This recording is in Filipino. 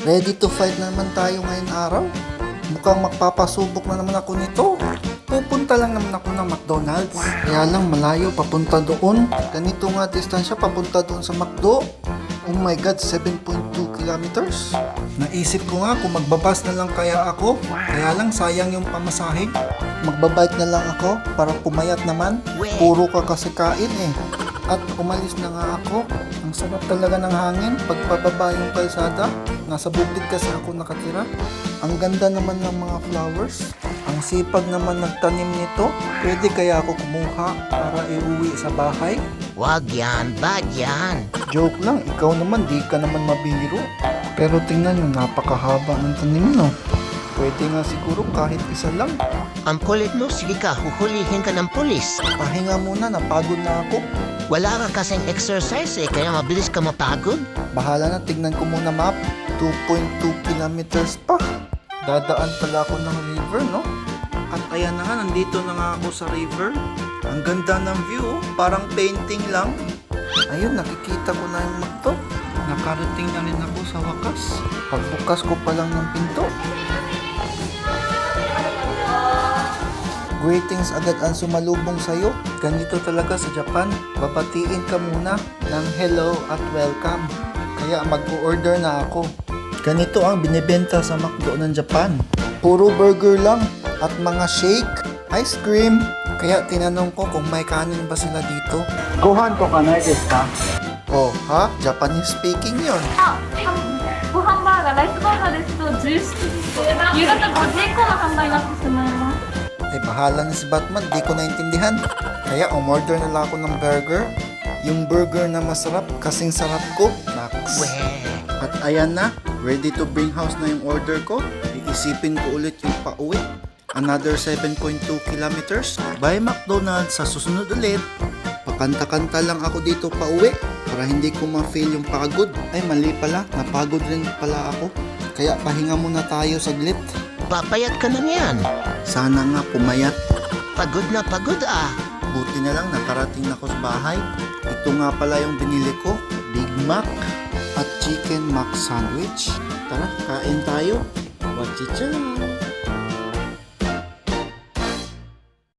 Ready to fight na naman tayo ngayon araw. Mukhang magpapasubok na naman ako nito. Pupunta lang naman ako ng McDonald's. Kaya lang malayo papunta doon. Ganito nga distansya papunta doon sa McDo. Oh my God, 7.2 kilometers. Naisip ko nga kung magbabas na lang kaya ako. Kaya lang sayang yung pamasahe. Magbabike na lang ako para pumayat naman. Puro ka kasi kain eh. At umalis na nga ako. Ang sarap talaga ng hangin pagpababa yung kalsada. Nasa bukid kasi ako nakatira. Ang ganda naman ng mga flowers. Ang sipag naman nagtanim nito. Pwede kaya ako kumuha para iuwi sa bahay? Wag yan, bad yan. Joke lang, ikaw naman di ka naman mabiro. Pero tingnan nyo, napakahaba ng tanim no. Pwede nga siguro kahit isa lang. Ang kulit mo, sige ka, huhulihin ka ng pulis. Pahinga muna, napagod na ako. Wala ka kasing exercise eh, kaya mabilis ka mapagod. Bahala na, tignan ko muna map. 2.2 kilometers pa. Dadaan pala ako ng river, no? At ayan na nga, nandito na nga ako sa river. Ang ganda ng view, oh. Parang painting lang. Ayun, nakikita ko na yung McDo. Nakarating na rin ako sa wakas. Pagbukas ko pa lang ng pinto. Greetings agad ang sumalubong sa'yo. Ganito talaga sa Japan. Babatiin ka muna ng hello at welcome. Kaya mag-order na ako. Ganito ang binibenta sa McDo ng Japan. Puro burger lang at mga shake, ice cream. Kaya tinanong ko kung may kanin ba sila dito. Gohan to ka na desu ka? Oh, ha? Japanese speaking yon. ご飯バーガー、ライスバーガーですと17時、夕方5時以降の販売になってしまいます。 Ay bahala na si Batman, di ko naintindihan. Kaya umorder na lang ako ng burger. Yung burger na masarap, kasing sarap ko. Max. At ayan na, ready to bring house na yung order ko. Iisipin ko ulit yung pauwi. Another 7.2 kilometers. Bye McDonald's, sa susunod ulit. Pakanta-kanta lang ako dito pauwi para hindi ko ma-feel yung pagod. Ay mali pala, napagod rin pala ako. Kaya pahinga muna tayo saglit. Papayat ka na niyan. Sana nga pumayat. Pagod na pagod ah. Buti na lang nakarating na ako sa bahay. Ito nga pala yung binili ko, Big Mac at Chicken Mac Sandwich. Tara, kain tayo. Wachicha!